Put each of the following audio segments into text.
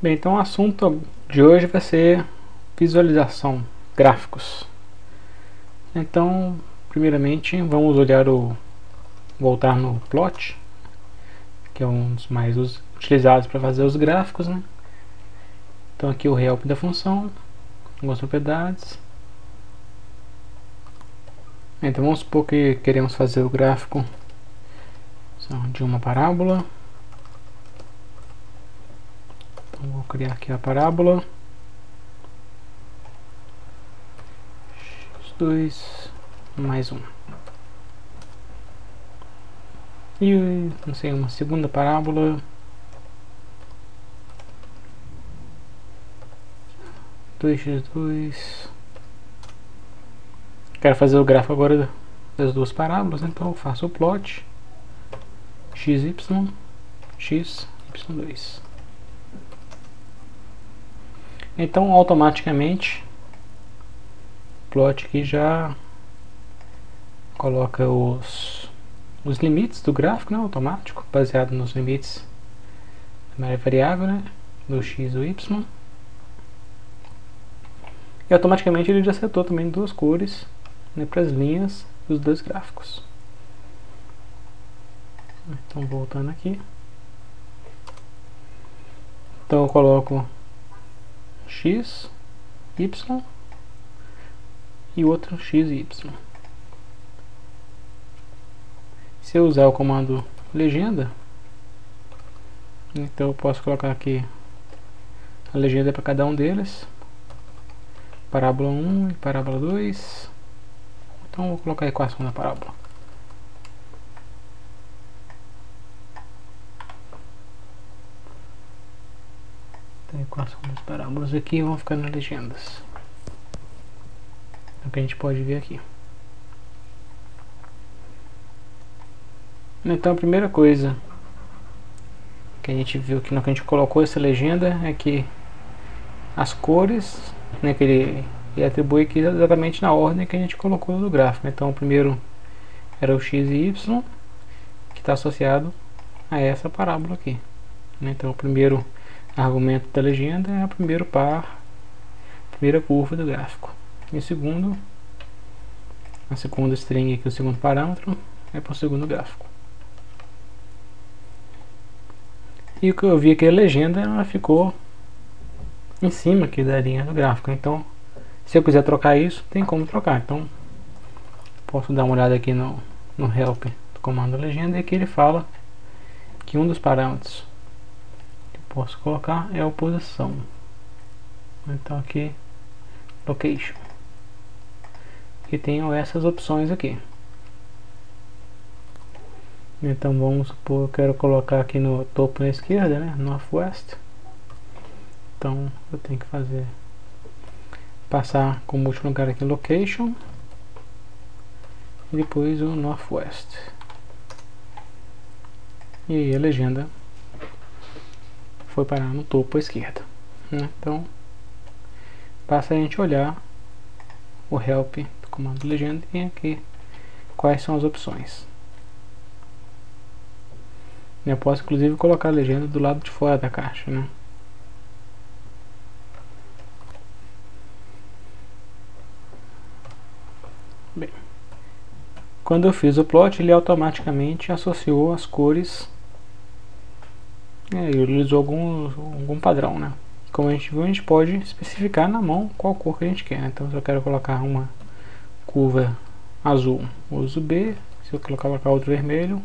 Bem, então o assunto de hoje vai ser visualização, gráficos. Então, primeiramente, vamos voltar no plot, que é um dos mais utilizados para fazer os gráficos, né? Então aqui o help da função, algumas propriedades. Então vamos supor que queremos fazer o gráfico de uma parábola. Então vou criar aqui a parábola x2 mais 1 e não sei, uma segunda parábola 2x2. Quero fazer o gráfico agora das duas parábolas, então eu faço o plot xy x y2. Então automaticamente o plot aqui já coloca os limites do gráfico, né, automático, baseado nos limites da variável, né, do x e do y. E automaticamente ele já setou também duas cores, né, para as linhas dos dois gráficos. Então voltando aqui, então eu coloco x, y e outro x e y. Se eu usar o comando legenda, então eu posso colocar aqui a legenda para cada um deles, parábola 1 e parábola 2. Então vou colocar a equação da parábola. Então a equação das parábolas aqui vão ficar nas legendas. É o que a gente pode ver aqui. Então a primeira coisa que a gente viu que no que a gente colocou essa legenda é que as cores, né, que ele atribui aqui exatamente na ordem que a gente colocou no gráfico. Então o primeiro era o x e y, que está associado a essa parábola aqui. Então o primeiro argumento da legenda é o primeiro par, a primeira curva do gráfico. E o segundo, a segunda string aqui, o segundo parâmetro, é para o segundo gráfico. E o que eu vi aqui, a legenda ela ficou em cima aqui da linha do gráfico. Então, se eu quiser trocar isso, tem como trocar. Então, posso dar uma olhada aqui no help do comando legenda, e aqui ele fala que um dos parâmetros que eu posso colocar é a posição. Então aqui, location. E tenho essas opções aqui. Então vamos supor, eu quero colocar aqui no topo na esquerda, né, Northwest. Então eu tenho que passar como último lugar aqui location e depois o Northwest. E aí a legenda foi parar no topo à esquerda, né? Então basta a gente olhar o help do comando legenda e tem aqui quais são as opções. Eu posso inclusive colocar a legenda do lado de fora da caixa, né? Bem, quando eu fiz o plot, ele automaticamente associou as cores, ele usou algum padrão, né? Como a gente viu, a gente pode especificar na mão qual cor que a gente quer, né? Então se eu quero colocar uma curva azul, uso B. Se eu colocar outro vermelho,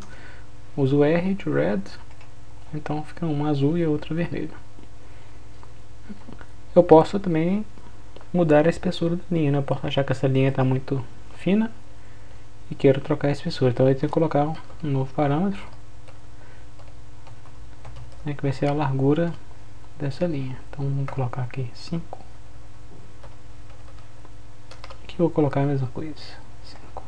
uso R de red. Então fica uma azul e a outra vermelho. Eu posso também mudar a espessura da linha, né? Eu posso achar que essa linha está muito fina e quero trocar a espessura. Então eu tenho que colocar um novo parâmetro, né, que vai ser a largura dessa linha. Então vamos colocar aqui 5. Aqui eu vou colocar a mesma coisa, 5.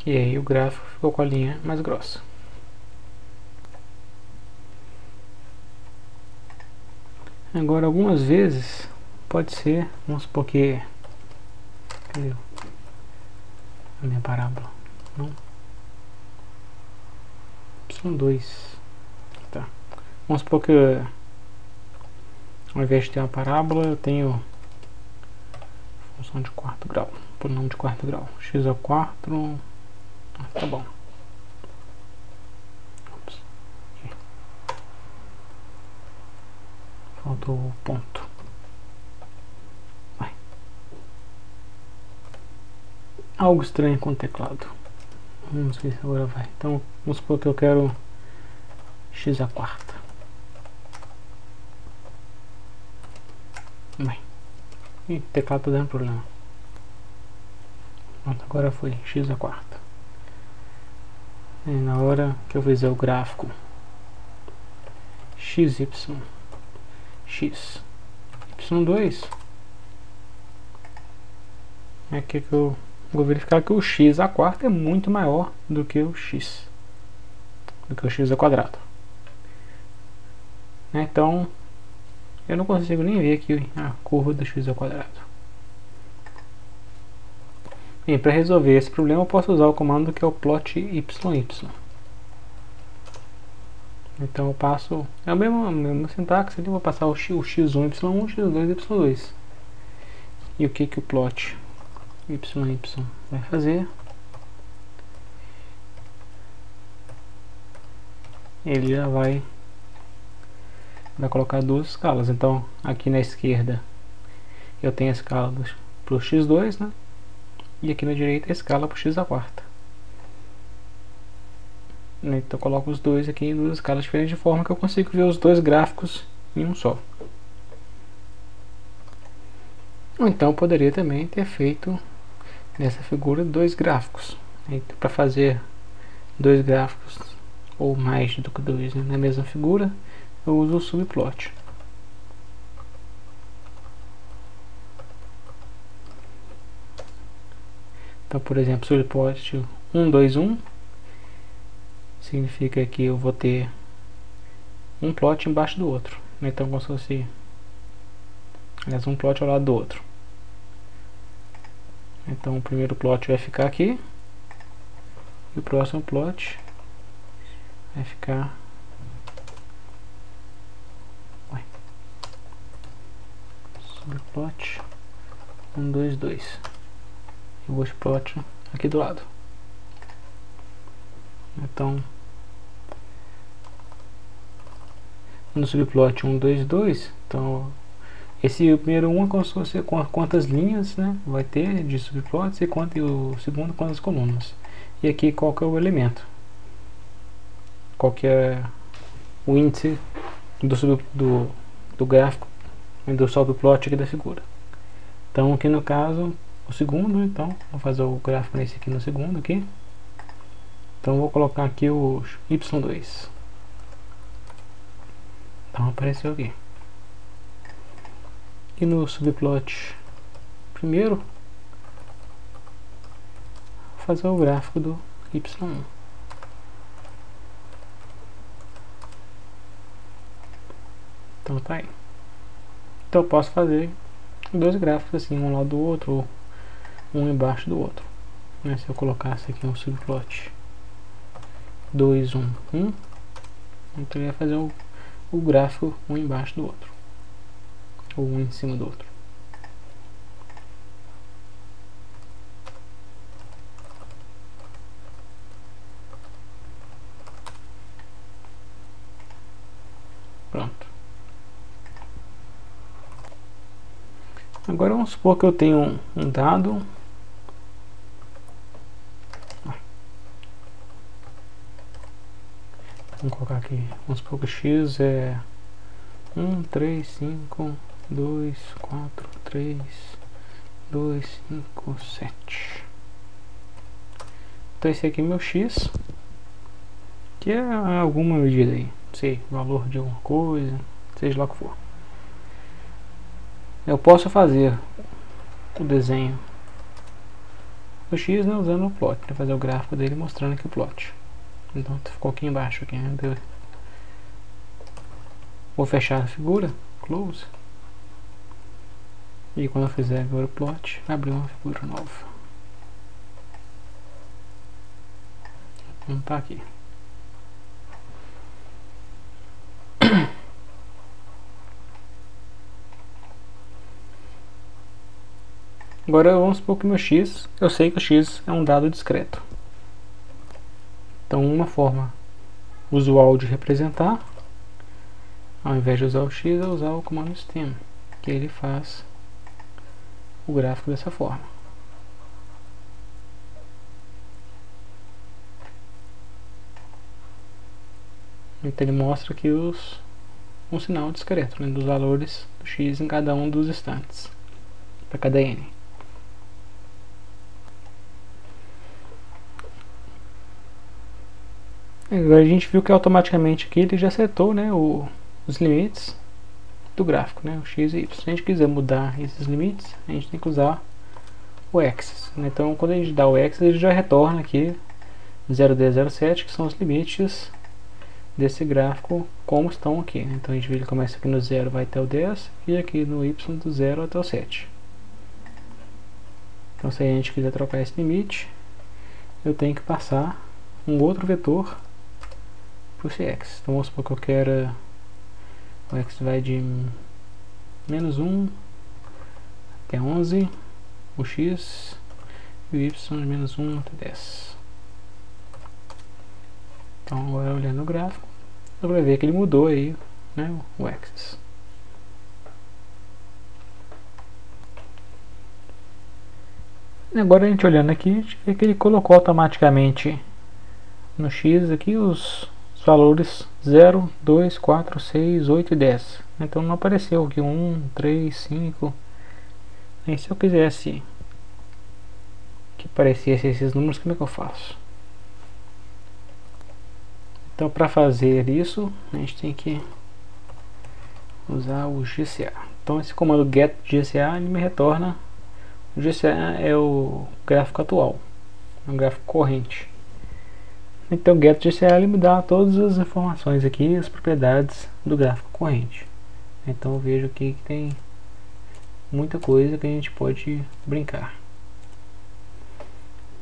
E aí o gráfico ficou com a linha mais grossa. Agora algumas vezes pode ser, vamos supor que, cadê a minha parábola? Não. y2. Tá. Vamos supor que ao invés de ter uma parábola, eu tenho função de quarto grau, polinômio de quarto grau, x ao quarto. Tá bom. Ops. Faltou o ponto. Vai. Algo estranho com o teclado. Vamos ver se agora vai. Então, vamos supor que eu quero x à quarta. Bem, e o teclado está dando problema. Pronto, agora foi x à quarta. E na hora que eu fizer o gráfico x, y, x, y2, é que eu vou verificar que o x à quarta é muito maior do que o x ao quadrado. Então eu não consigo nem ver aqui a curva do x ao quadrado. E para resolver esse problema eu posso usar o comando que é o plot yy. Então eu passo, é a mesma sintaxe, eu vou passar o x1, y1, x2, y2. E o que o plot yy vai fazer? Ele já vai colocar duas escalas. Então aqui na esquerda eu tenho a escala para o x2, né? E aqui na direita a escala para o x à quarta. Então eu coloco os dois aqui em duas escalas diferentes, de forma que eu consigo ver os dois gráficos em um só. Ou então eu poderia também ter feito nessa figura dois gráficos. Então, para fazer dois gráficos ou mais do que dois, né, na mesma figura, eu uso o subplot. Então, por exemplo, subplot 1, 2, 1 significa que eu vou ter um plot embaixo do outro. Então, como se fosse, aliás, um plot ao lado do outro. Então, o primeiro plot vai ficar aqui e o próximo plot vai ficar subplot 1, 2, 2 e o outro plot aqui do lado. Então, no subplot 1, 2, 2, então esse primeiro 1 é como se fosse quantas linhas, né, vai ter de subplots, e o segundo quantas colunas. E aqui qual que é o elemento, qual que é o índice do gráfico, do subplot aqui da figura. Então aqui no caso o segundo, então vou fazer o gráfico nesse aqui no segundo aqui. Então vou colocar aqui o y2. Então apareceu aqui. E no subplot primeiro, vou fazer o gráfico do y1. Então tá aí. Então eu posso fazer dois gráficos assim, um lado do outro, ou um embaixo do outro, né? Se eu colocasse aqui um subplot 2, 1, 1, então eu ia fazer o gráfico um embaixo do outro, ou um em cima do outro. Pronto. Agora vamos supor que eu tenho um dado. Vamos colocar aqui, vamos supor que o x é 1, 3, 5, 2, 4, 3, 2, 5, 7. Então esse aqui é meu x, que é alguma medida aí, não sei, valor de alguma coisa, seja lá o que for. Eu posso fazer o desenho do x, né, usando o plot, para fazer o gráfico dele mostrando aqui o plot. Então ficou aqui embaixo, aqui, né? Vou fechar a figura, close, e quando eu fizer agora o plot, abrir uma figura nova. Não tá aqui. Agora vamos supor que meu x, eu sei que o x é um dado discreto. Então uma forma usual de representar, ao invés de usar o x, é usar o comando stem, que ele faz o gráfico dessa forma. Então ele mostra aqui um sinal discreto, né, dos valores do x em cada um dos instantes, para cada n. Agora a gente viu que automaticamente aqui ele já setou, né, os limites do gráfico, né, o x e y. Se a gente quiser mudar esses limites, a gente tem que usar o axis, né? Então quando a gente dá o axis, ele já retorna aqui 0, 10, 0, 7, que são os limites desse gráfico como estão aqui, né? Então a gente vê que ele começa aqui no 0, vai até o 10, e aqui no y do 0 até o 7. Então se a gente quiser trocar esse limite, eu tenho que passar um outro vetor para esse x. Então vamos supor que eu quero, o x vai de menos 1 até 11, o x e o y de menos 1 até 10. Então agora olhando o gráfico, dá para ver que ele mudou aí, né, o axis. Agora a gente olhando aqui, a gente vê que ele colocou automaticamente no x aqui os valores 0, 2, 4, 6, 8 e 10. Então não apareceu aqui 1, 3, 5. E se eu quisesse que aparecesse esses números, como é que eu faço? Então para fazer isso, a gente tem que usar o GCA. Então esse comando get GCA ele me retorna. O GCA é o gráfico atual, é um gráfico corrente. Então get GCA ele me dá todas as informações aqui, as propriedades do gráfico corrente. Então eu vejo aqui que tem muita coisa que a gente pode brincar.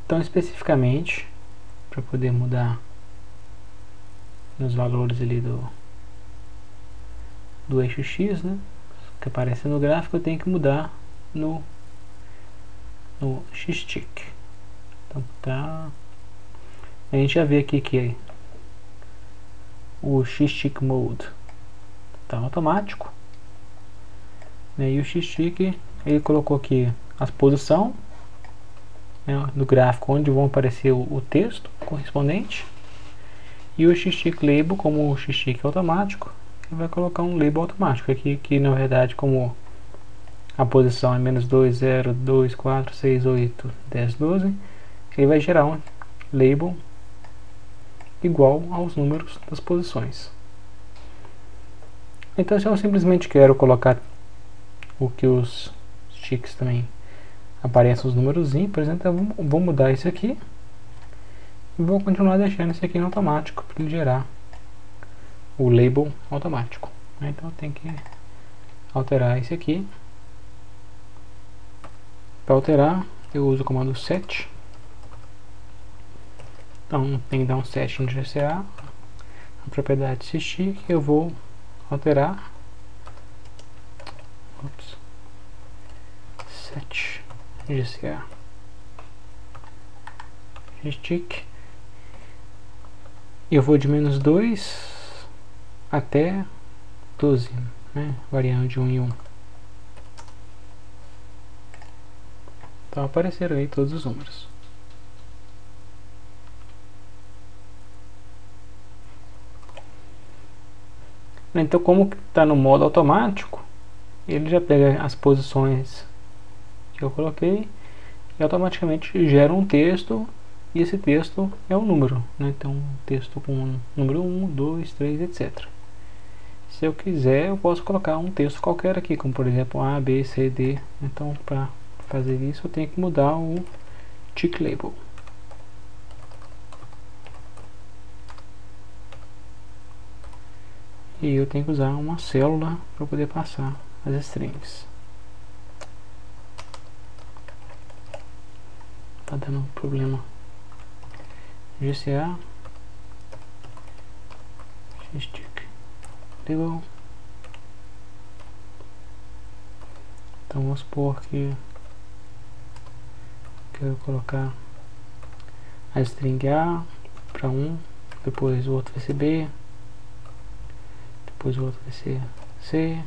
Então especificamente, para poder mudar nos valores ali do eixo X, né, que aparece no gráfico, eu tenho que mudar no X-Stick. Então tá, a gente já vê aqui que o X-Stick Mode está automático, né, e o X-Stick ele colocou aqui as posição, né, do gráfico onde vão aparecer o texto correspondente, e o X-Stick Label, como o X-Stick é automático, ele vai colocar um label automático aqui, que na verdade como a posição é menos 2, 0, 2, 4, 6, 8, 10, 12, ele vai gerar um label igual aos números das posições. Então se eu simplesmente quero colocar o que os sticks também apareçam os números, por exemplo, eu vou mudar isso aqui e vou continuar deixando isso aqui no automático para ele gerar o label automático. Então eu tenho que alterar esse aqui. Para alterar eu uso o comando set. Então tem que dar um set no GCA, a propriedade stick, eu vou alterar set GCA stick, eu vou de menos 2 até 12, né, variando de 1 em 1. Então apareceram aí todos os números. Então como está no modo automático, ele já pega as posições que eu coloquei e automaticamente gera um texto, e esse texto é o número, né? Então um texto com número 1, 2, 3, etc. Se eu quiser eu posso colocar um texto qualquer aqui, como por exemplo A, B, C, D. Então para fazer isso eu tenho que mudar o tick label. E eu tenho que usar uma célula para poder passar as strings. Tá dando problema. GCA X-Stick Label. Então vamos supor que Quero colocar a string A para 1, depois o outro vai ser B, depois o outro vai ser C,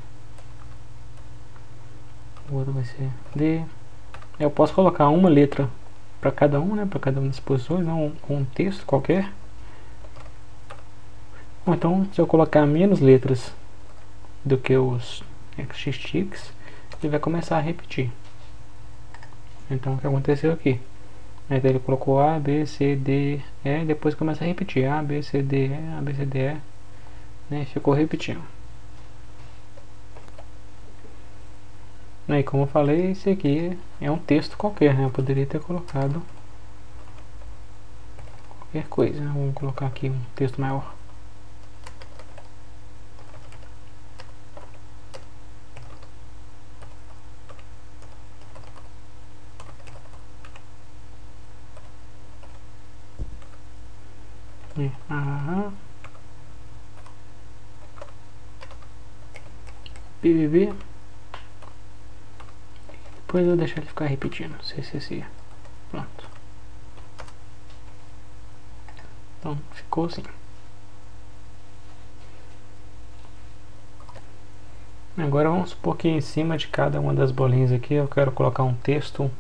o outro vai ser D. Eu posso colocar uma letra para cada um, né, para cada uma das posições, não um texto qualquer. Ou então, se eu colocar menos letras do que os xticks, ele vai começar a repetir. Então, o que aconteceu aqui? Então, ele colocou A, B, C, D, E, depois começa a repetir A, B, C, D, E, A, B, C, D, E, né, ficou repetindo. E como eu falei, esse aqui é um texto qualquer, né? Eu poderia ter colocado qualquer coisa, né? Vamos colocar aqui um texto maior. PVB. Depois eu vou deixar ele ficar repetindo. CCC. Pronto. Então ficou assim. Agora vamos supor que em cima de cada uma das bolinhas aqui eu quero colocar um texto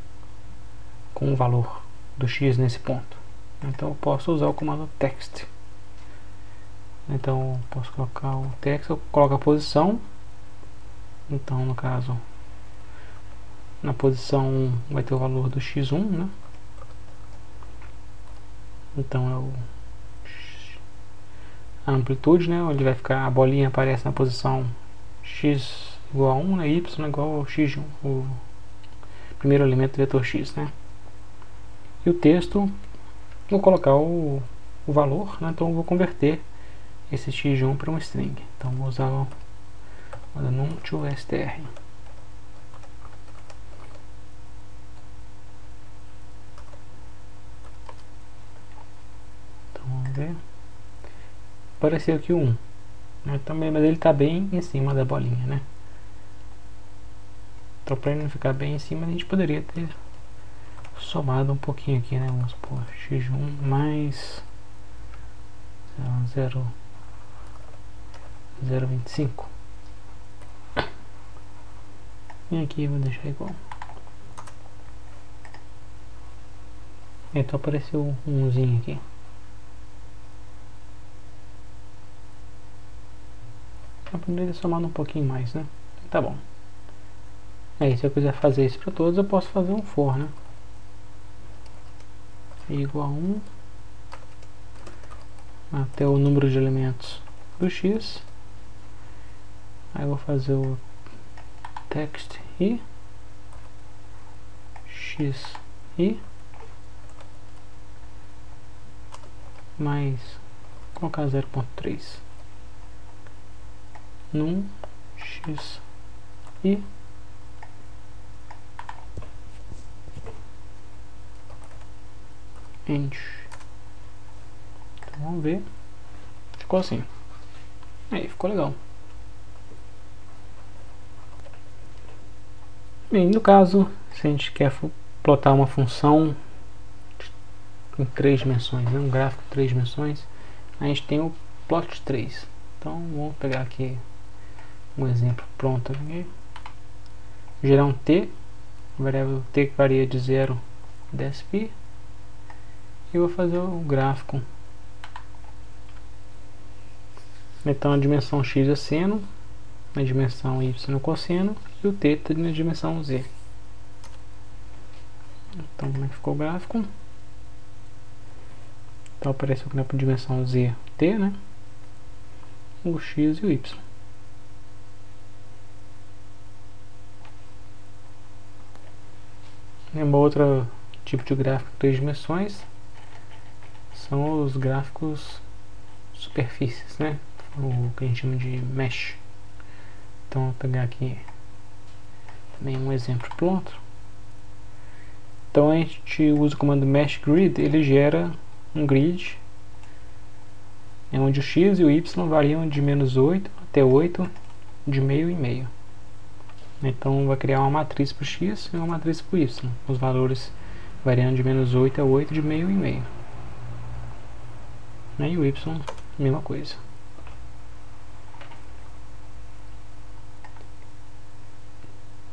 com o valor do x nesse ponto. Então eu posso usar o comando text. Então eu posso colocar o text, eu coloco a posição. Então no caso, na posição 1 vai ter o valor do x1, né? Então é a amplitude, né? Onde vai ficar, a bolinha aparece na posição x igual a 1, né? Y igual ao x1, o primeiro elemento do vetor x, né? E o texto, vou colocar o valor, né? Então eu vou converter esse x1 para um string. Então vou usar o num to str. Então vamos ver. Apareceu aqui o 1, né? Também, mas ele está bem em cima da bolinha, né? Então para ele não ficar bem em cima, a gente poderia ter somado um pouquinho aqui, né? Vamos supor x1 mais 0,25. E aqui vou deixar igual. Então apareceu um 1zinho aqui. Eu poderia somar um pouquinho mais, né? Tá bom. Aí se eu quiser fazer isso para todos, eu posso fazer um for, né? Igual a 1 até o número de elementos do x. Aí eu vou fazer o text i x i mais colocar 0.3 num x i end. Então vamos ver. Ficou assim. Aí ficou legal. Bem, no caso, se a gente quer plotar uma função em 3 dimensões, né? Um gráfico em 3 dimensões, a gente tem o plot 3. Então vamos pegar aqui um exemplo pronto aqui. Gerar um t, variável t que varia de 0 a 10π, e vou fazer o gráfico. Então a dimensão x é seno, a dimensão y é cosseno e o θ na dimensão z. Então como é que ficou o gráfico? Então apareceu aqui na dimensão z t, né? O x e o y. Uma outra tipo de gráfico em 3 dimensões são os gráficos superfícies, né? O que a gente chama de mesh. Então vou pegar aqui também um exemplo pronto. Então a gente usa o comando mesh grid, ele gera um grid onde o x e o y variam de -8 até 8, de meio em meio. Então vai criar uma matriz para o x e uma matriz para o y. Os valores variando de -8 a 8 de meio em meio. E o y, mesma coisa.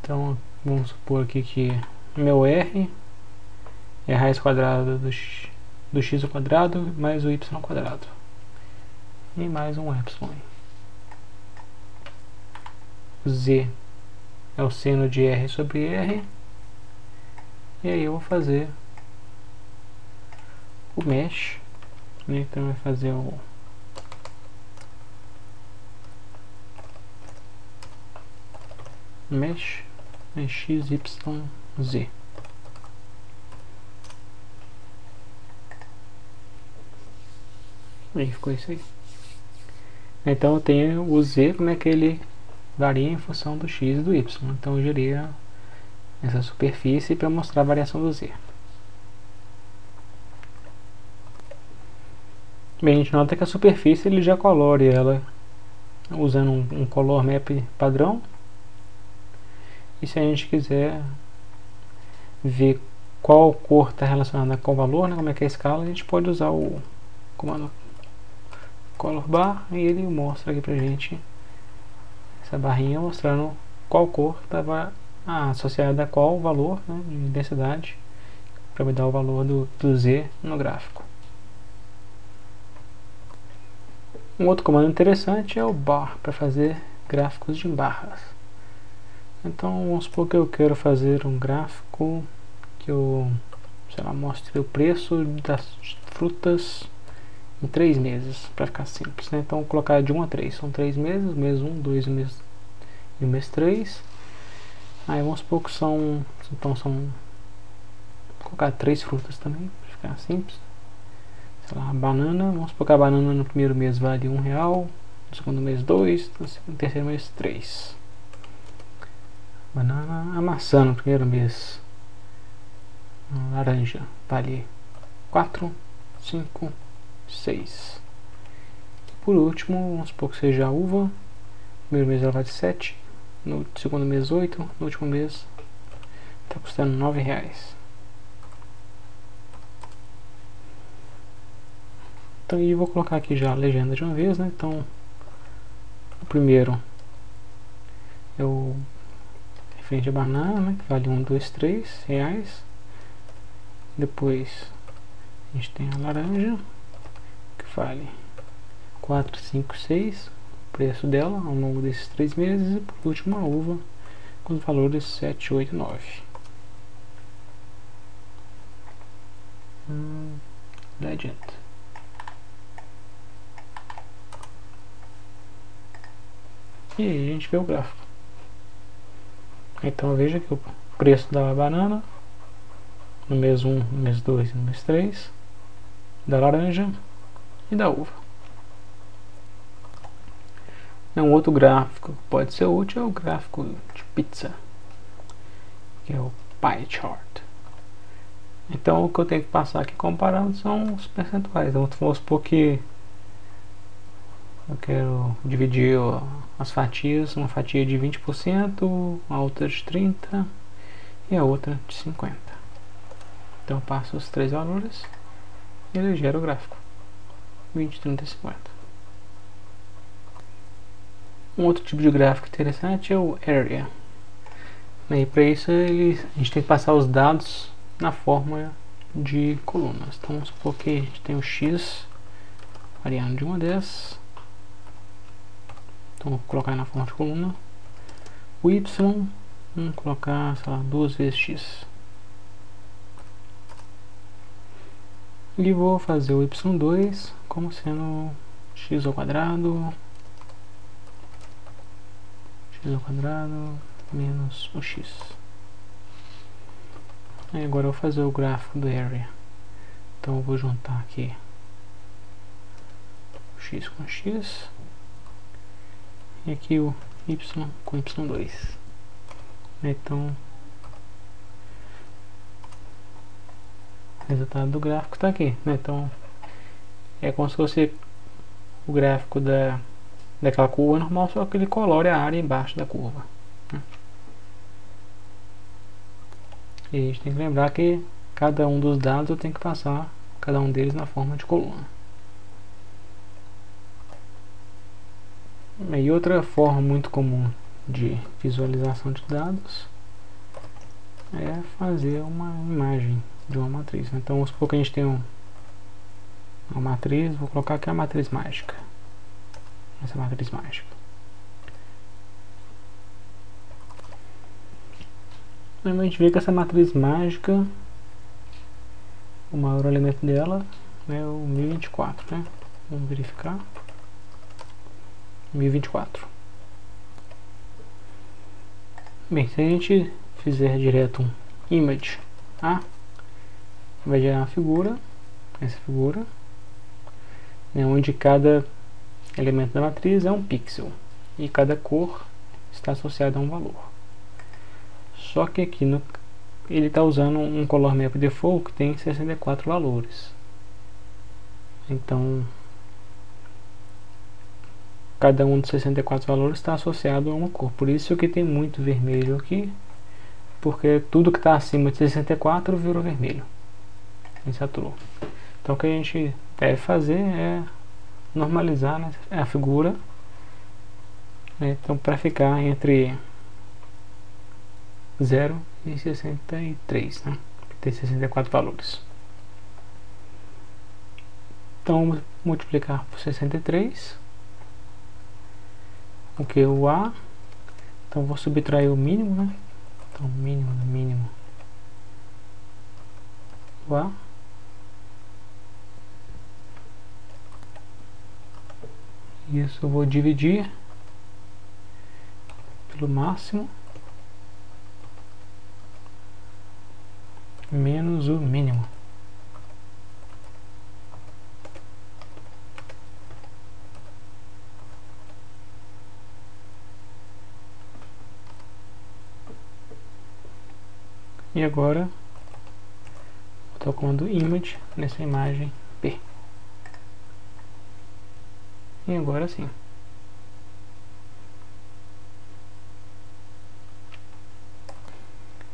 Então vamos supor aqui que meu r é a raiz quadrada do x ao quadrado mais o y ao quadrado. E mais um epsilon. O z é o seno de r sobre r. E aí eu vou fazer o mesh, né? Então vai fazer o mesh x, y, z. Aí ficou isso aí. Então eu tenho o z, como é que ele varia em função do x e do y. Então eu gerei essa superfície para mostrar a variação do z. Bem, a gente nota que a superfície ele já colore ela usando um color map padrão. E se a gente quiser ver qual cor está relacionada com o valor, né, como é que é a escala, a gente pode usar o comando color bar e ele mostra aqui pra gente essa barrinha mostrando qual cor estava associada a qual valor, né, de densidade, para me dar o valor do z no gráfico. Um outro comando interessante é o bar, para fazer gráficos de barras. Então vamos supor que eu quero fazer um gráfico que eu, sei lá, mostre o preço das frutas em 3 meses, para ficar simples, né? Então vou colocar de 1 a 3, são 3 meses, mês 1, 2 e o mês 3. Aí vamos supor que são, então são, vou colocar 3 frutas também, para ficar simples. Sei lá, a banana, vamos supor que a banana no primeiro mês vale R$1, no segundo mês 2, no terceiro mês 3. Banana, a maçã no primeiro mês, a laranja, vale 4, 5, 6. Por último, vamos supor que seja a uva, no primeiro mês ela vale 7, no segundo mês 8, no último mês está custando R$9. Então eu vou colocar aqui já a legenda de uma vez, né? Então o primeiro é o referente a banana, né? Que vale 1, 2, 3 reais. Depois a gente tem a laranja, que vale 4, 5, 6, o preço dela ao longo desses 3 meses. E por último a uva, com os valores 7, 8, 9. Não adianta. E aí a gente vê o gráfico. Então veja que o preço da banana no mês 1, no mês 2 e no mês 3, da laranja e da uva. Um outro gráfico que pode ser útil é o gráfico de pizza, que é o pie chart. Então o que eu tenho que passar aqui comparando são os percentuais. Então vamos supor que eu quero dividir as fatias, uma fatia de 20%, a outra de 30% e a outra de 50%. Então eu passo os 3 valores e ele gera o gráfico 20, 30 e 50. Um outro tipo de gráfico interessante é o Area. E para isso a gente tem que passar os dados na forma de colunas. Então vamos supor que a gente tem o X variando de 1 a 10. Então vou colocar na forma de coluna. O Y, vamos colocar, sei lá, 2 vezes X. E vou fazer o Y2 como sendo x ao quadrado menos o x. Aí agora eu vou fazer o gráfico do area. Então eu vou juntar aqui o x com x e aqui o y com y2. Então o resultado do gráfico está aqui, né? Então é como se fosse o gráfico daquela curva normal, só que ele colore a área embaixo da curva, né? E a gente tem que lembrar que cada um dos dados eu tenho que passar cada um deles na forma de coluna. E outra forma muito comum de visualização de dados é fazer uma imagem de uma matriz. Então vamos supor que a gente tem uma matriz, vou colocar aqui a matriz mágica. Essa matriz mágica. A gente vê que essa matriz mágica, o maior elemento dela é o 1024, né? Vamos verificar. 1024. Bem, se a gente fizer direto um image A, vai gerar uma figura, essa figura, né, onde cada elemento da matriz é um pixel e cada cor está associada a um valor. Só que aqui ele está usando um color map default que tem 64 valores. Então cada um dos 64 valores está associado a uma cor. Por isso que tem muito vermelho aqui, porque tudo que está acima de 64 virou vermelho, saturou. Então o que a gente deve fazer é normalizar, né, a figura, né, então para ficar entre 0 e 63, né, tem 64 valores. Então vamos multiplicar por 63, o que é o A. Então vou subtrair o mínimo, né, então mínimo do mínimo, o A. Isso eu vou dividir pelo máximo menos o mínimo. E agora vou botar o comando image nessa imagem P. E agora sim.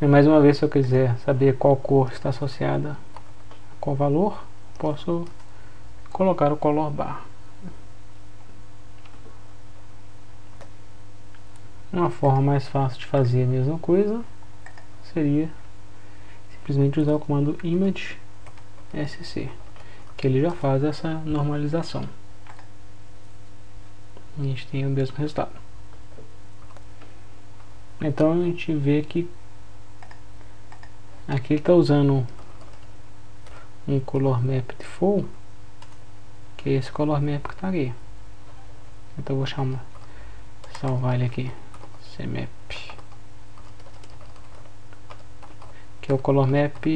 E mais uma vez, se eu quiser saber qual cor está associada a qual valor, posso colocar o color bar. Uma forma mais fácil de fazer a mesma coisa seria simplesmente usar o comando image sc, que ele já faz essa normalização. A gente tem o mesmo resultado. Então a gente vê que aqui ele está usando um color map default, que é esse color map que está aqui. Então eu vou salvar ele aqui, cmap, que é o color map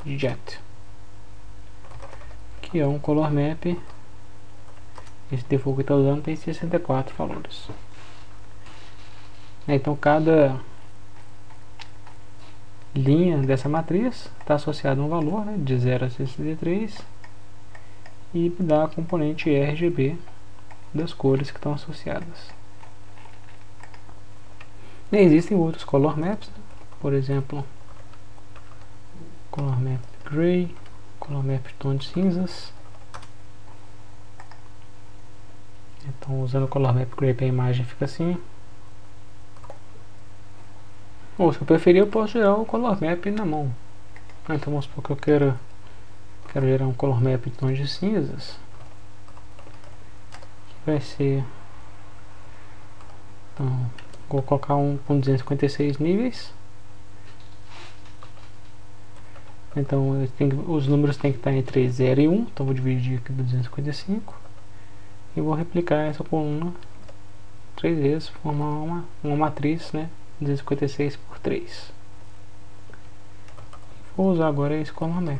jet, que é um color map. Esse default que está usando tem 64 valores. Então cada linha dessa matriz está associada a um valor, né, de 0 a 63, e dá a componente RGB das cores que estão associadas. E existem outros color maps, né? Por exemplo, color map gray, color map tom de cinzas. Então, usando o color map gray, a imagem fica assim. Ou, se eu preferir, eu posso gerar o color map na mão. Então vamos supor que eu quero gerar um color map em tons de cinzas, que vai ser, então vou colocar um com 256 níveis. Então os números têm que estar entre 0 e 1, então vou dividir aqui por 255 e vou replicar essa coluna 3 vezes, formar uma matriz, né, 256 por 3. Vou usar agora esse color map.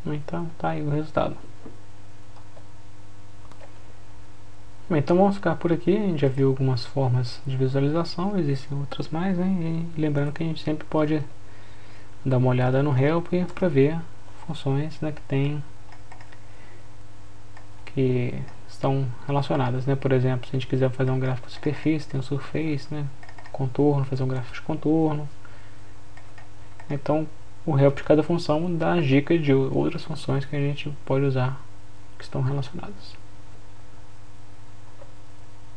Então tá aí o resultado. Bem, então vamos ficar por aqui. A gente já viu algumas formas de visualização, existem outras mais, né? E lembrando que a gente sempre pode dar uma olhada no help para ver funções, né, que estão relacionadas, né? Por exemplo, se a gente quiser fazer um gráfico de superfície, tem o surface, né, contorno, fazer um gráfico de contorno. Então o help de cada função dá dicas de outras funções que a gente pode usar que estão relacionadas.